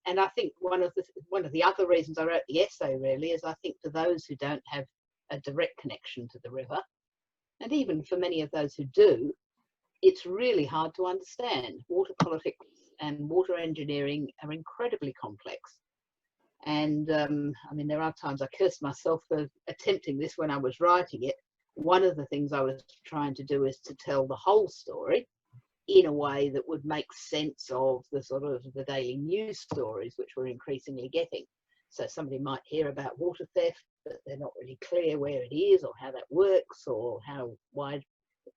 And I think one of the other reasons I wrote the essay really is I think for those who don't have a direct connection to the river, and even for many of those who do, it's really hard to understand. Water politics and water engineering are incredibly complex. And I mean, there are times I curse myself for attempting this when I was writing it. One of the things I was trying to do is to tell the whole story in a way that would make sense of the sort of the daily news stories which we're increasingly getting. So somebody might hear about water theft, but they're not really clear where it is or how that works or how wide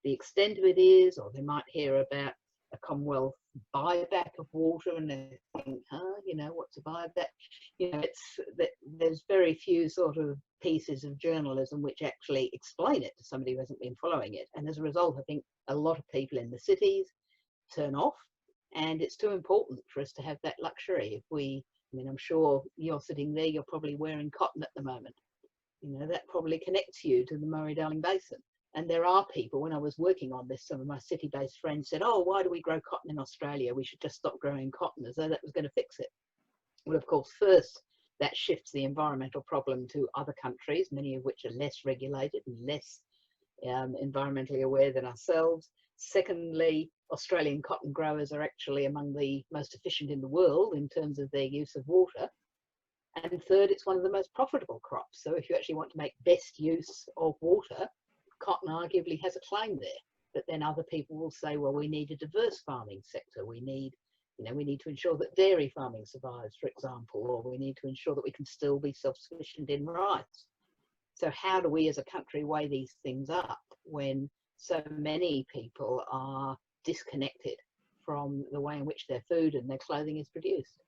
the extent of it is, or they might hear about a Commonwealth buyback of water and they think, you know, what's a buyback? You know, there's very few sort of pieces of journalism which actually explain it to somebody who hasn't been following it. And as a result, I think a lot of people in the cities turn off, and it's too important for us to have that luxury. I mean, I'm sure you're sitting there, you're probably wearing cotton at the moment. You know, that probably connects you to the Murray-Daling Basin. And there are people, when I was working on this, some of my city-based friends said, oh, why do we grow cotton in Australia? We should just stop growing cotton, as though that was going to fix it. Well, of course, first, that shifts the environmental problem to other countries, many of which are less regulated and less environmentally aware than ourselves. Secondly, Australian cotton growers are actually among the most efficient in the world in terms of their use of water. And third, it's one of the most profitable crops. So if you actually want to make best use of water, cotton arguably has a claim there. But then other people will say, well, we need a diverse farming sector. We need to ensure that dairy farming survives, for example, or we need to ensure that we can still be self-sufficient in rice. So how do we as a country weigh these things up when so many people are disconnected from the way in which their food and their clothing is produced?